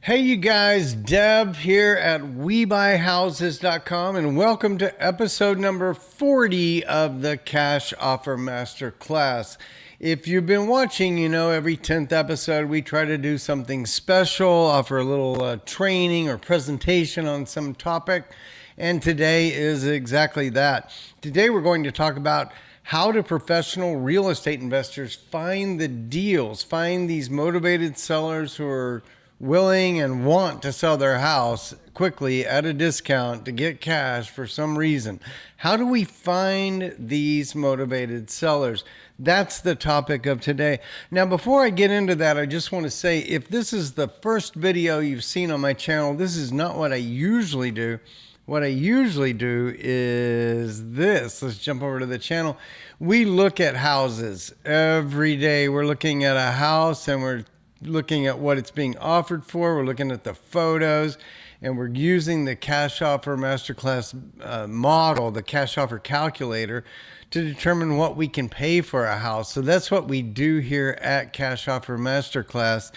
Hey you guys, Deb here at WeBuyHouses.com and welcome to episode number 40 of the Cash Offer Masterclass. If you've been watching, you know every 10th episode we try to do something special, offer a little training or presentation on some topic, and today is exactly that. Today we're going to talk about how do professional real estate investors find the deals, find these motivated sellers who are willing and want to sell their house quickly at a discount to get cash for some reason. How do we find these motivated sellers? That's the topic of today. Now, before I get into that, I just want to say if this is the first video you've seen on my channel, this is not what I usually do. What I usually do is this. Let's jump over to the channel. We look at houses every day. We're looking at a house and we're looking at what it's being offered for. We're looking at the photos and we're using the Cash Offer Masterclass model, the Cash Offer Calculator, to determine what we can pay for a house. So that's what we do here at Cash Offer Masterclass.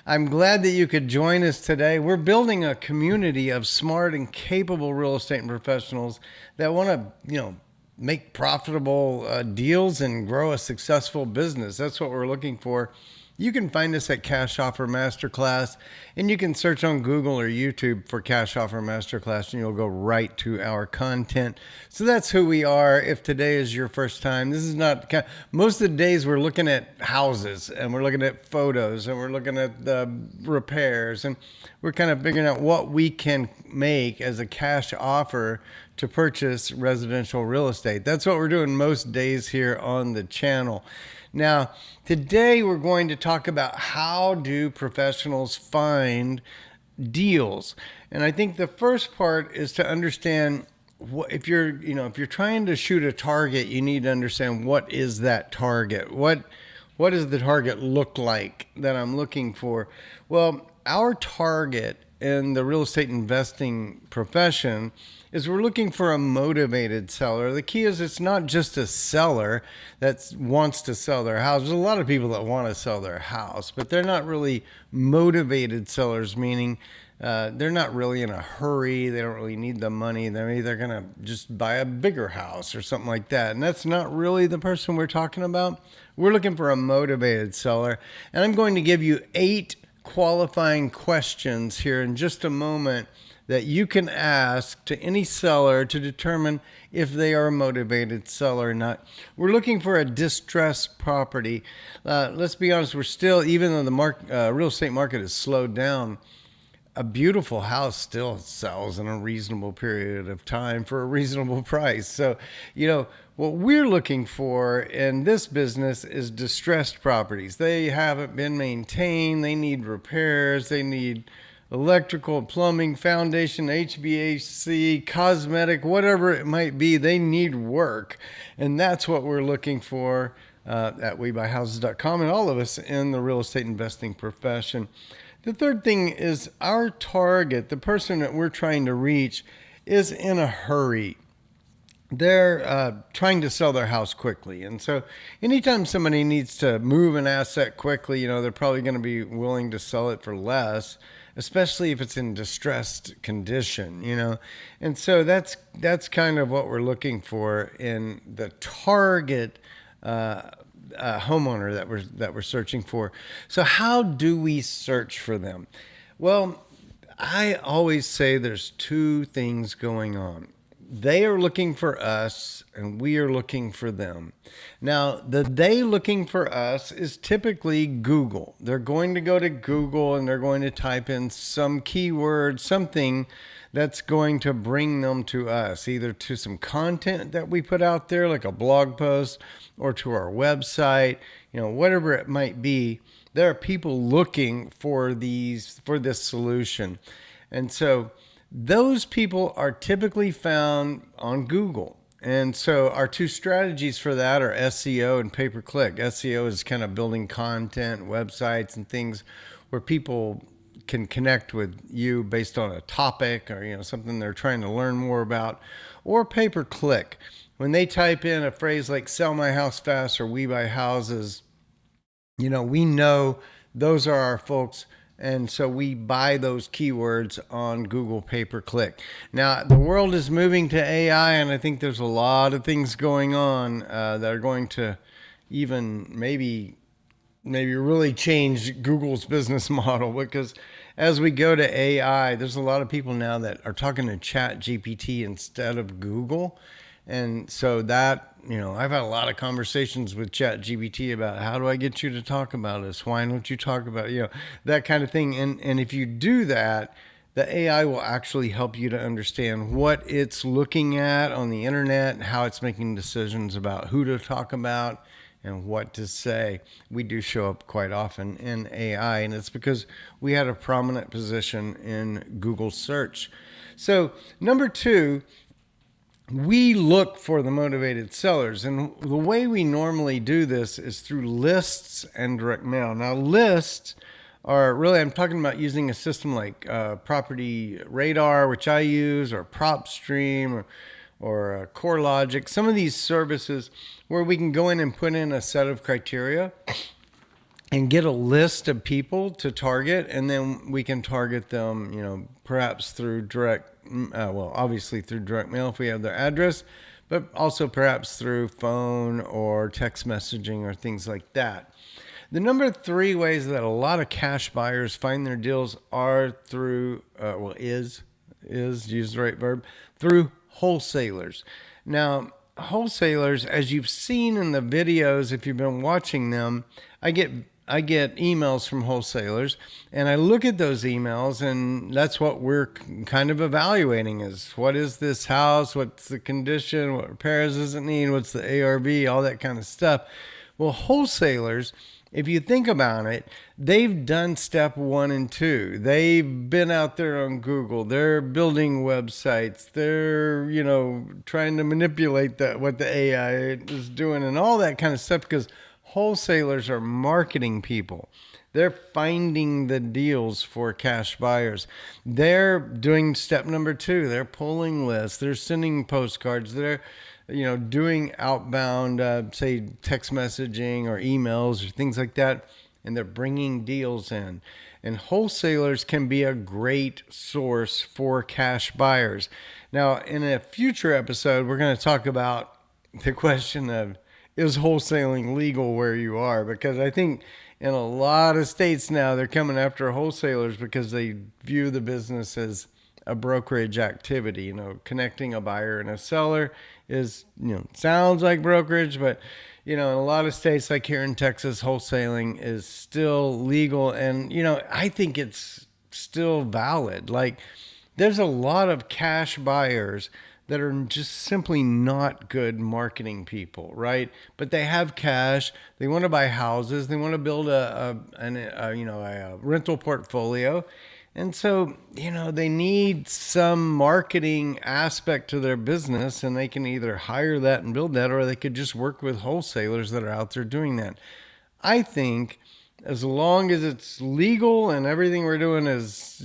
I'm glad that you could join us today. We're building a community of smart and capable real estate professionals that want to, make profitable deals and grow a successful business. That's what we're looking for. You can find us at Cash Offer Masterclass, and you can search on Google or YouTube for Cash Offer Masterclass, and you'll go right to our content. So that's who we are. If today is your first time, this is not, most of the days we're looking at houses, and we're looking at photos, and we're looking at the repairs, and we're kind of figuring out what we can make as a cash offer to purchase residential real estate. That's what we're doing most days here on the channel. Now, today we're going to talk about how do professionals find deals. And I think the first part is to understand if you're trying to shoot a target, you need to understand what is that target? What does the target look like that I'm looking for? Well, our target in the real estate investing profession is we're looking for a motivated seller. The key is it's not just a seller that wants to sell their house. There's a lot of people that want to sell their house, but they're not really motivated sellers, meaning they're not really in a hurry. They don't really need the money. They're either going to just buy a bigger house or something like that. And that's not really the person we're talking about. We're looking for a motivated seller. And I'm going to give you 8 qualifying questions here in just a moment that you can ask to any seller to determine if they are a motivated seller or not. We're looking for a distressed property. Let's be honest, we're still, even though the real estate market has slowed down, a beautiful house still sells in a reasonable period of time for a reasonable price. So, what we're looking for in this business is distressed properties. They haven't been maintained. They need repairs. They need electrical, plumbing, foundation, HVAC, cosmetic, whatever it might be. They need work. And that's what we're looking for at WeBuyHouses.com and all of us in the real estate investing profession. The third thing is our target, the person that we're trying to reach, is in a hurry. They're trying to sell their house quickly. And so anytime somebody needs to move an asset quickly, they're probably going to be willing to sell it for less, especially if it's in distressed condition, And so that's kind of what we're looking for in the target homeowner that we're searching for. So how do we search for them? Well, I always say there's 2 things going on. They are looking for us and we are looking for them. Now, the they looking for us is typically Google. They're going to go to Google and they're going to type in some keyword, something that's going to bring them to us, either to some content that we put out there, like a blog post, or to our website, whatever it might be. There are people looking for this solution. And so those people are typically found on Google. And so our 2 strategies for that are SEO and pay-per-click. SEO is kind of building content, websites, and things where people can connect with you based on a topic or something they're trying to learn more about. Or pay-per-click. When they type in a phrase like "sell my house fast" or "we buy houses," we know those are our folks And so we buy those keywords on Google pay-per-click. Now, the world is moving to AI, and I think there's a lot of things going on that are going to even maybe really change Google's business model, because as we go to AI, there's a lot of people now that are talking to Chat GPT instead of Google. And so that, I've had a lot of conversations with Chat GPT about how do I get you to talk about this? Why don't you talk about, that kind of thing. And if you do that, the AI will actually help you to understand what it's looking at on the internet and how it's making decisions about who to talk about and what to say. We do show up quite often in AI, and it's because we had a prominent position in Google search. So, number two, we look for the motivated sellers. And the way we normally do this is through lists and direct mail. Now, lists are really, I'm talking about using a system like Property Radar, which I use, or PropStream, or CoreLogic, some of these services where we can go in and put in a set of criteria and get a list of people to target, and then we can target them, perhaps through obviously through direct mail if we have their address, but also perhaps through phone or text messaging or things like that. The number three ways that a lot of cash buyers find their deals are through, use the right verb, through wholesalers. Now, wholesalers, as you've seen in the videos, if you've been watching them, I get emails from wholesalers, and I look at those emails, and that's what we're kind of evaluating is what is this house, what's the condition, what repairs does it need, what's the ARV, all that kind of stuff. Well, wholesalers, if you think about it, they've done step 1 and 2. They've been out there on Google. They're building websites. They're, trying to manipulate what the AI is doing and all that kind of stuff, because wholesalers are marketing people. They're finding the deals for cash buyers. They're doing step number 2. They're pulling lists. They're sending postcards. They're doing outbound, say, text messaging or emails or things like that, and they're bringing deals in. And wholesalers can be a great source for cash buyers. Now, in a future episode, we're going to talk about the question of, is wholesaling legal where you are? Because I think in a lot of states now, they're coming after wholesalers because they view the business as a brokerage activity. Connecting a buyer and a seller is, sounds like brokerage, but in a lot of states like here in Texas, wholesaling is still legal. And, I think it's still valid. Like, there's a lot of cash buyers that are just simply not good marketing people, right? But they have cash. They want to buy houses. They want to build a rental portfolio. And so, they need some marketing aspect to their business, and they can either hire that and build that, or they could just work with wholesalers that are out there doing that. I think as long as it's legal and everything we're doing is,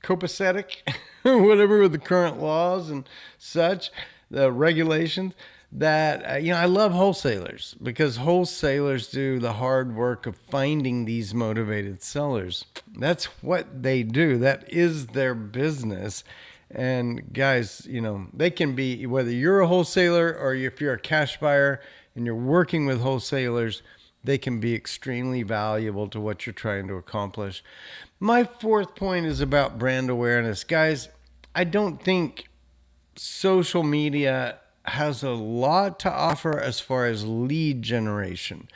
copacetic, whatever with the current laws and such, the regulations, that, I love wholesalers because wholesalers do the hard work of finding these motivated sellers. That's what they do. That is their business. And guys, they can be, whether you're a wholesaler or if you're a cash buyer and you're working with wholesalers, they can be extremely valuable to what you're trying to accomplish. My fourth point is about brand awareness. Guys, I don't think social media has a lot to offer as far as lead generation.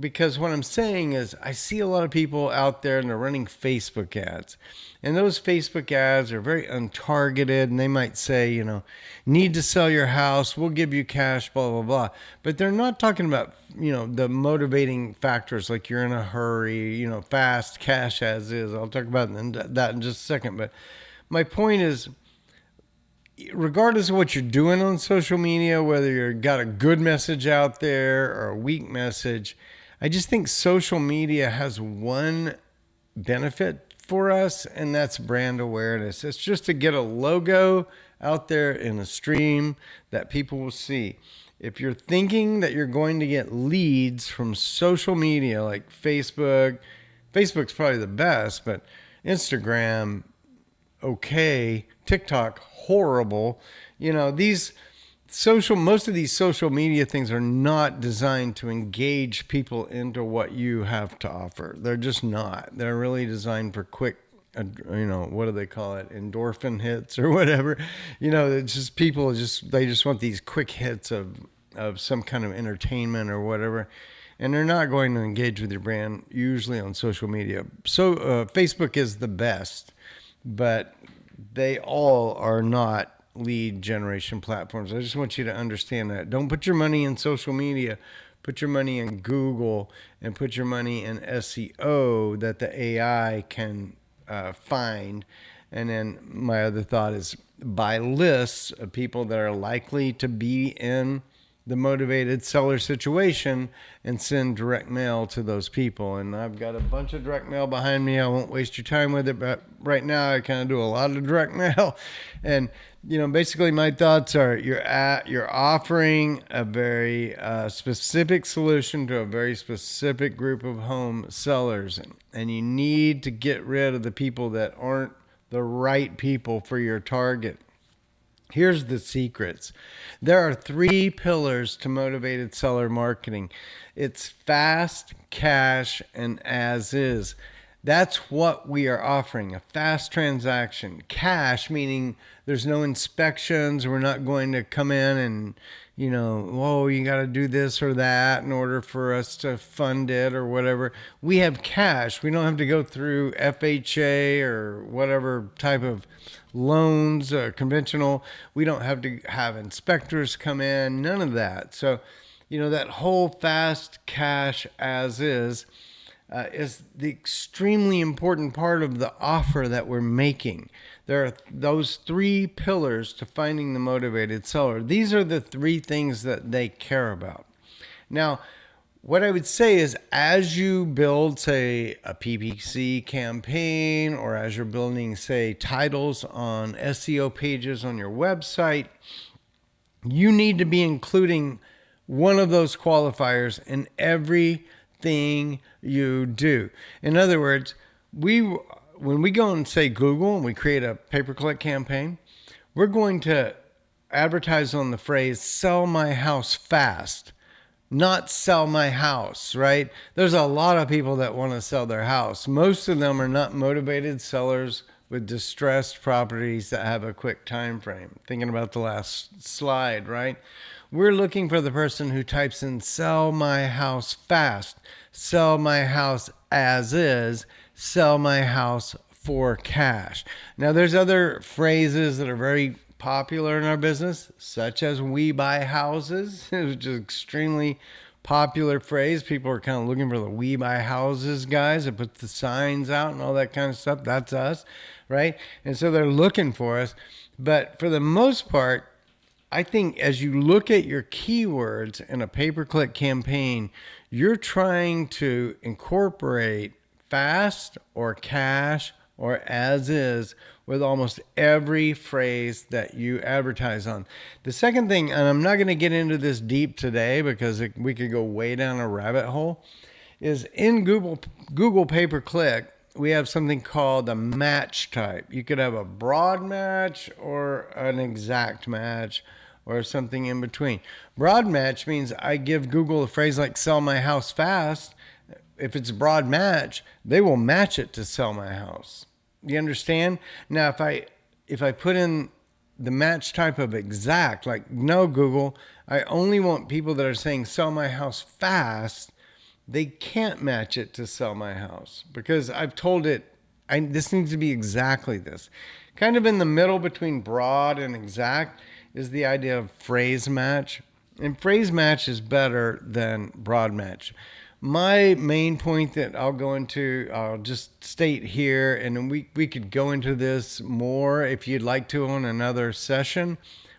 Because what I'm saying is I see a lot of people out there and they're running Facebook ads. And those Facebook ads are very untargeted, and they might say, need to sell your house, we'll give you cash, blah, blah, blah. But they're not talking about, the motivating factors like you're in a hurry, fast cash as is. I'll talk about that in just a second. But my point is, regardless of what you're doing on social media, whether you've got a good message out there or a weak message, I just think social media has one benefit for us, and that's brand awareness. It's just to get a logo out there in a stream that people will see. If you're thinking that you're going to get leads from social media like Facebook Facebook's probably the best, but Instagram, okay. TikTok, horrible. Most of these social media things are not designed to engage people into what you have to offer. They're just not. They're really designed for quick, what do they call it? Endorphin hits or whatever. It's just they just want these quick hits of some kind of entertainment or whatever. And they're not going to engage with your brand usually on social media. So Facebook is the best, but they all are not lead generation platforms. I just want you to understand that. Don't put your money in social media. Put your money in Google and put your money in SEO that the AI can find. And then my other thought is buy lists of people that are likely to be in the motivated seller situation and send direct mail to those people. And I've got a bunch of direct mail behind me. I won't waste your time with it, but right now I kind of do a lot of direct mail. And basically my thoughts are you're offering a very specific solution to a very specific group of home sellers, and you need to get rid of the people that aren't the right people for your target. Here's the secrets. There are 3 pillars to motivated seller marketing. It's fast, cash, and as is. That's what we are offering, a fast transaction. Cash, meaning there's no inspections. We're not going to come in and, you got to do this or that in order for us to fund it or whatever. We have cash. We don't have to go through FHA or whatever type of loans, conventional. We don't have to have inspectors come in, none of that. So, that whole fast cash as is the extremely important part of the offer that we're making. There are those 3 pillars to finding the motivated seller. These are the 3 things that they care about. Now, what I would say is as you build, say, a PPC campaign, or as you're building, say, titles on SEO pages on your website, you need to be including one of those qualifiers in everything you do. In other words, when we go and say Google and we create a pay-per-click campaign, we're going to advertise on the phrase "sell my house fast," not "sell my house," right? There's a lot of people that want to sell their house. Most of them are not motivated sellers with distressed properties that have a quick time frame. Thinking about the last slide, right? We're looking for the person who types in "sell my house fast," "sell my house as is," "sell my house for cash." Now, there's other phrases that are very popular in our business, such as "we buy houses," which is an extremely popular phrase. People are kind of looking for the "we buy houses" guys that put the signs out and all that kind of stuff. That's us, right? And so they're looking for us. But for the most part, I think as you look at your keywords in a pay-per-click campaign, you're trying to incorporate fast or cash or as is with almost every phrase that you advertise on. The second thing, and I'm not going to get into this deep today because we could go way down a rabbit hole, is in Google pay-per-click, we have something called a match type. You could have a broad match or an exact match or something in between. Broad match means I give Google a phrase like "sell my house fast." If it's a broad match, they will match it to "sell my house." You understand? Now, if I put in the match type of exact, like, no, Google, I only want people that are saying "sell my house fast," they can't match it to "sell my house" because I've told it, this needs to be exactly this. Kind of in the middle between broad and exact is the idea of phrase match. And phrase match is better than broad match. My main point that I'll just state here, and we could go into this more if you'd like to on another session.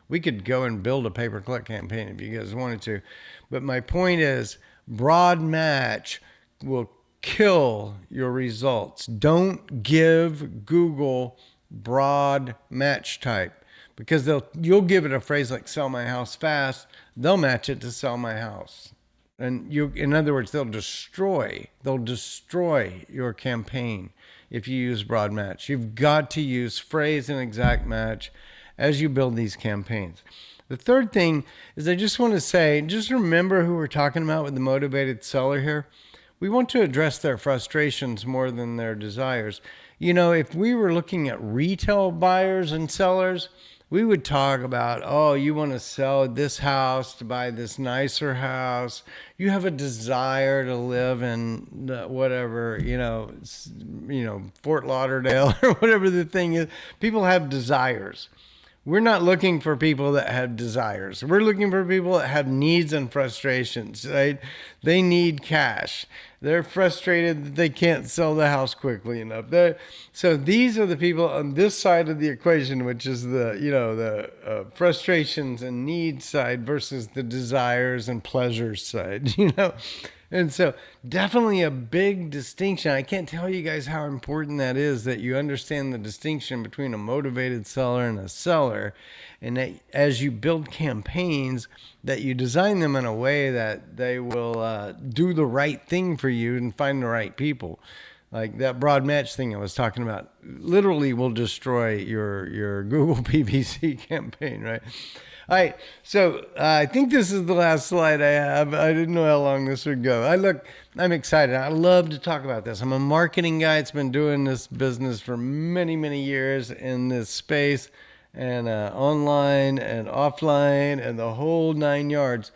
We could go and build a pay-per-click campaign if you guys wanted to. But my point is, broad match will kill your results. Don't give Google broad match type because you'll give it a phrase like "sell my house fast." They'll match it to "sell my house." And in other words, they'll destroy your campaign if you use broad match. You've got to use phrase and exact match as you build these campaigns. The third thing is I just want to say, just remember who we're talking about with the motivated seller here. We want to address their frustrations more than their desires. If we were looking at retail buyers and sellers, we would talk about, oh, you want to sell this house to buy this nicer house. You have a desire to live in whatever, Fort Lauderdale or whatever the thing is. People have desires. We're not looking for people that have desires. We're looking for people that have needs and frustrations, right? They need cash. They're frustrated that they can't sell the house quickly enough. So these are the people on this side of the equation, which is the frustrations and needs side versus the desires and pleasures side, And so definitely a big distinction. I can't tell you guys how important that is, that you understand the distinction between a motivated seller and a seller. And that as you build campaigns, that you design them in a way that they will do the right thing for you and find the right people. Like that broad match thing I was talking about literally will destroy your Google PPC campaign, right? All right, so I think this is the last slide I have. I didn't know how long this would go. I'm excited. I love to talk about this. I'm a marketing guy. It's been doing this business for many, many years in this space, and online and offline and the whole 9 yards.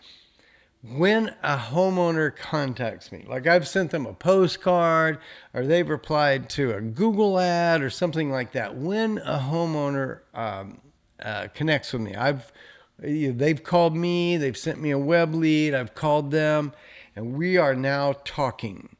When a homeowner contacts me, like I've sent them a postcard or they've replied to a Google ad or something like that, when a homeowner connects with me, they've called me, they've sent me a web lead, I've called them, and we are now talking.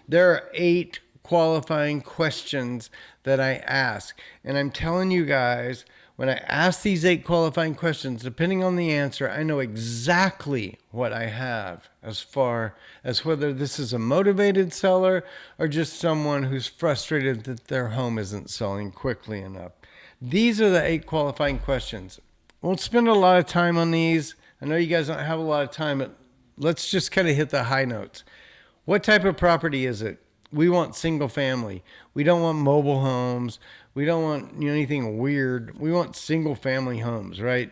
There are 8 qualifying questions that I ask. And I'm telling you guys, when I ask these 8 qualifying questions, depending on the answer, I know exactly what I have as far as whether this is a motivated seller or just someone who's frustrated that their home isn't selling quickly enough. These are the 8 qualifying questions. Won't spend a lot of time on these. I know you guys don't have a lot of time, but let's just kind of hit the high notes. What type of property is it? We want single family. We don't want mobile homes. We don't want anything weird. We want single family homes, right?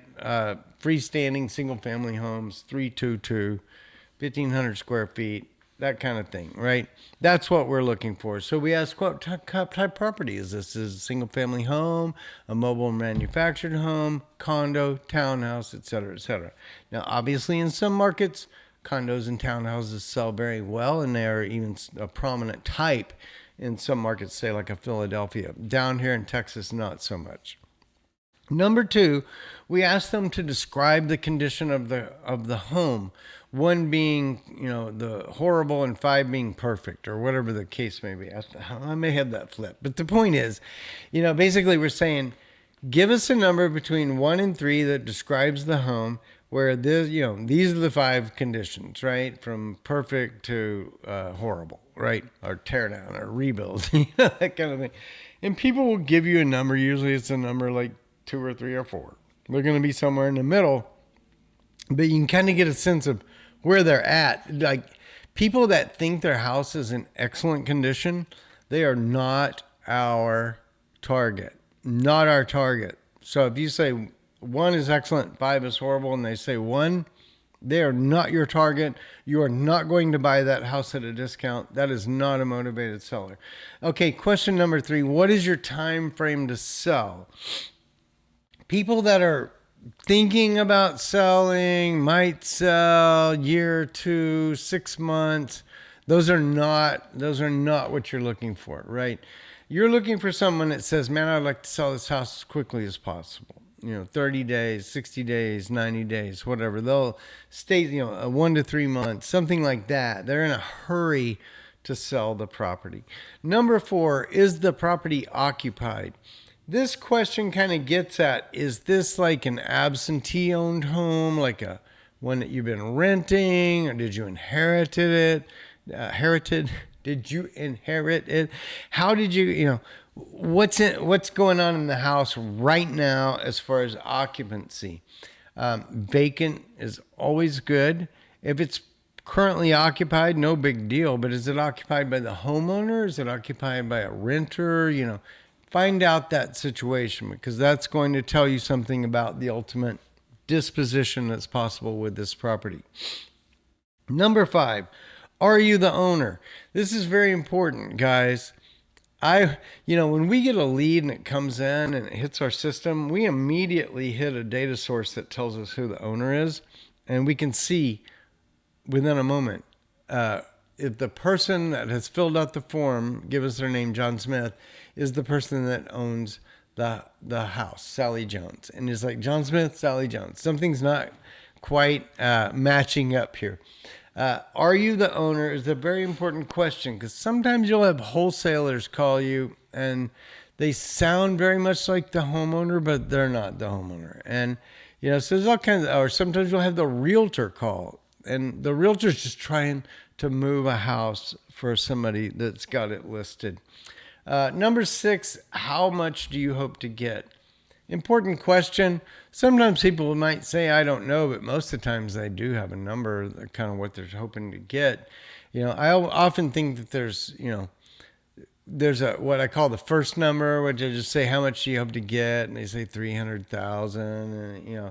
Freestanding single family homes, 322, 1,500 square feet, that kind of thing, right? That's what we're looking for. So we ask, what type of property is this? Is it a single family home, a mobile manufactured home, condo, townhouse, et cetera, et cetera. Now, obviously in some markets, condos and townhouses sell very well, and they are even a prominent type in some markets, say like a Philadelphia. Down here in Texas, not so much. Number 2, we ask them to describe the condition of the home. 1 being, the horrible and 5 being perfect, or whatever the case may be. I may have that flipped. But the point is, basically we're saying, give us a number between 1 and 3 that describes the home where this, these are the 5 conditions, right? From perfect to horrible, right? Or tear down or rebuild, that kind of thing. And people will give you a number. Usually it's a number like 2 or 3 or 4. They're going to be somewhere in the middle, but you can kind of get a sense of where they're at. Like people that think their house is in excellent condition, they are not our target. Not our target. So if you say 1 is excellent, 5 is horrible, and they say 1, they are not your target. You are not going to buy that house at a discount. That is not a motivated seller. Okay, question number 3. What is your time frame to sell? People that are thinking about selling, might sell year, 2, 6 months. Those are not what you're looking for, right? You're looking for someone that says, man, I'd like to sell this house as quickly as possible. 30 days, 60 days, 90 days, whatever. They'll stay, 1 to 3 months, something like that. They're in a hurry to sell the property. Number 4, is the property occupied? This question kind of gets at, is this like an absentee owned home, like a one that you've been renting, or did you inherit it? Did you inherit it? How did you, what's going on in the house right now as far as occupancy? Vacant is always good. If it's currently occupied, no big deal, but is it occupied by the homeowner? Is it occupied by a renter? Find out that situation, because that's going to tell you something about the ultimate disposition that's possible with this property. Number 5, are you the owner? This is very important, guys. When we get a lead and it comes in and it hits our system, we immediately hit a data source that tells us who the owner is. And we can see within a moment if the person that has filled out the form, give us their name, John Smith, is the person that owns the house, Sally Jones. And it's like, John Smith, Sally Jones. Something's not quite matching up here. Are you the owner is a very important question, because sometimes you'll have wholesalers call you and they sound very much like the homeowner, but they're not the homeowner. And, so there's all kinds of, or sometimes you'll have the realtor call, and the realtor's just trying to move a house for somebody that's got it listed. Number 6, how much do you hope to get? Important question. Sometimes people might say, I don't know, but most of the times they do have a number, kind of what they're hoping to get. I often think that there's a what I call the first number, which I just say, how much do you hope to get? And they say 300,000.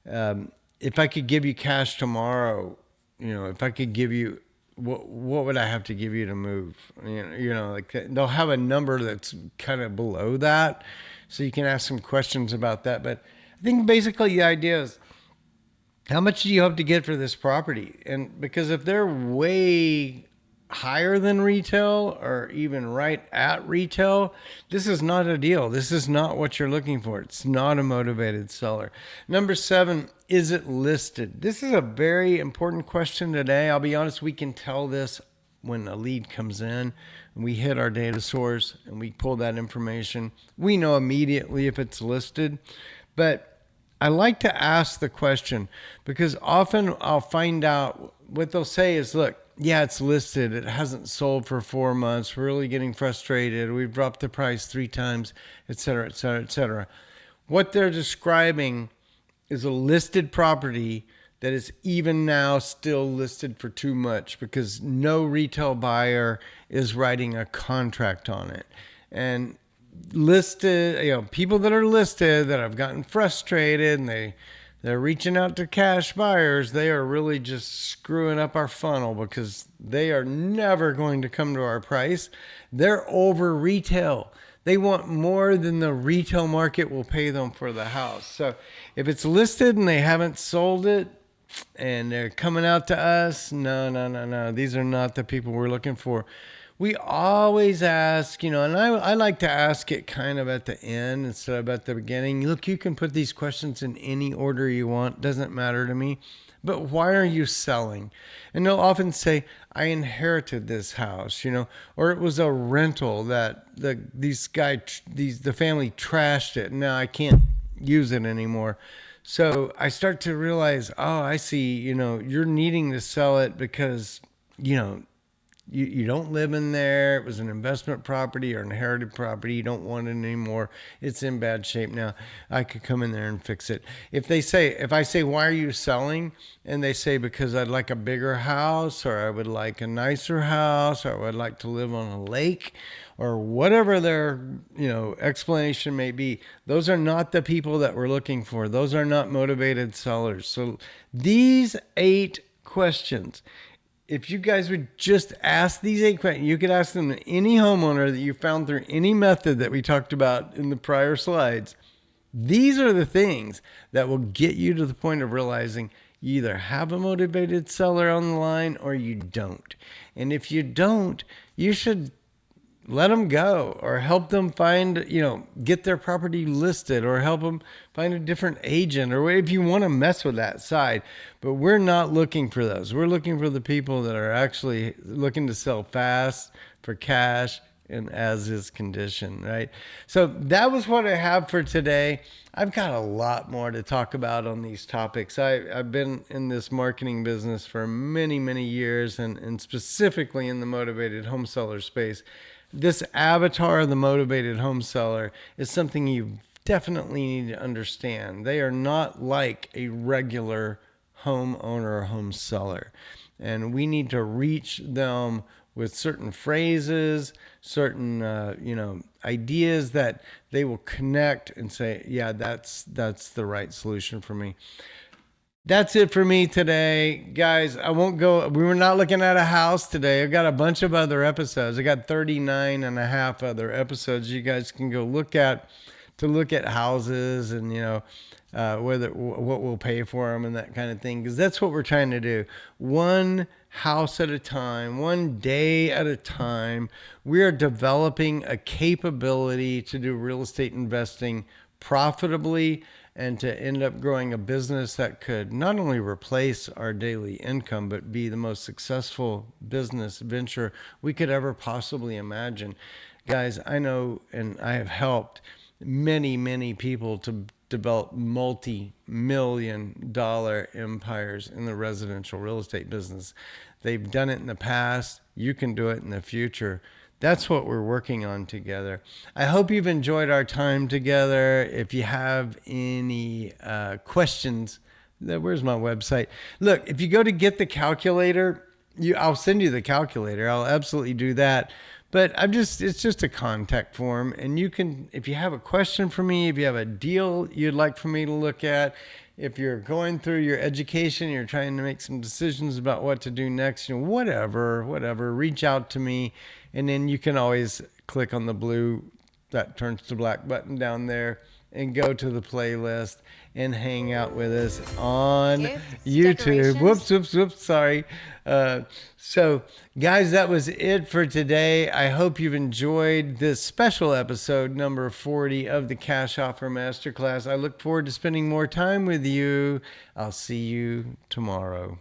And if I could give you cash tomorrow, if I could give you, what would I have to give you to move? Like they'll have a number that's kind of below that. So you can ask some questions about that. But I think basically the idea is, how much do you hope to get for this property? And because if they're way higher than retail or even right at retail, this is not a deal. This is not what you're looking for. It's not a motivated seller. Number 7, is it listed? This is a very important question today. I'll be honest, we can tell this when a lead comes in and we hit our data source and we pull that information. We know immediately if it's listed. But I like to ask the question, because often I'll find out what they'll say is, look, yeah, it's listed. It hasn't sold for 4 months. We're really getting frustrated. We've dropped the price 3 times, et cetera, et cetera, et cetera. What they're describing is a listed property that is even now still listed for too much, because no retail buyer is writing a contract on it. And listed, people that are listed that have gotten frustrated and they're reaching out to cash buyers, they are really just screwing up our funnel, because they are never going to come to our price. They're over retail. They want more than the retail market will pay them for the house. So if it's listed and they haven't sold it and they're coming out to us, no. These are not the people we're looking for. We always ask, and I like to ask it kind of at the end instead of at the beginning. Look, you can put these questions in any order you want. Doesn't matter to me. But why are you selling? And they'll often say, I inherited this house, or it was a rental that the family trashed it. Now I can't use it anymore. So I start to realize, oh, I see, you're needing to sell it because, you don't live in there. It was an investment property or inherited property. You don't want it anymore. It's in bad shape now. I could come in there and fix it. If I say, why are you selling? And they say, because I'd like a bigger house, or I would like a nicer house, or I would like to live on a lake, or whatever their, explanation may be. Those are not the people that we're looking for. Those are not motivated sellers. So these 8 questions, if you guys would just ask these 8 questions, you could ask them to any homeowner that you found through any method that we talked about in the prior slides. These are the things that will get you to the point of realizing you either have a motivated seller on the line or you don't. And if you don't, you should let them go, or help them find, get their property listed, or help them find a different agent, or if you want to mess with that side. But we're not looking for those. We're looking for the people that are actually looking to sell fast for cash and as is condition, right? So that was what I have for today. I've got a lot more to talk about on these topics. I've been in this marketing business for many, many years, and specifically in the motivated home seller space. This avatar of the motivated home seller is something you definitely need to understand. They are not like a regular homeowner or home seller. and we need to reach them with certain phrases, certain ideas that they will connect and say, yeah, that's the right solution for me. That's it for me today, guys. I won't go. We were not looking at a house today. I've got a bunch of other episodes. I got 39 and a half other episodes you guys can go look at to look at houses and, whether what we'll pay for them and that kind of thing. Because that's what we're trying to do. One house at a time, one day at a time. We are developing a capability to do real estate investing profitably and to end up growing a business that could not only replace our daily income, but be the most successful business venture we could ever possibly imagine. Guys, I know, and I have helped many, many people to develop multi-million-dollar empires in the residential real estate business. They've done it in the past. You can do it in the future. That's what we're working on together. I hope you've enjoyed our time together. If you have any questions, where's my website? Look, if you go to get the calculator, I'll send you the calculator. I'll absolutely do that. But it's just a contact form. And you can, if you have a question for me, if you have a deal you'd like for me to look at, if you're going through your education, you're trying to make some decisions about what to do next, whatever, reach out to me. And then you can always click on the blue that turns to black button down there and go to the playlist and hang out with us on YouTube. Whoops, sorry. So, guys, that was it for today. I hope you've enjoyed this special episode, number 40 of the Cash Offer Masterclass. I look forward to spending more time with you. I'll see you tomorrow.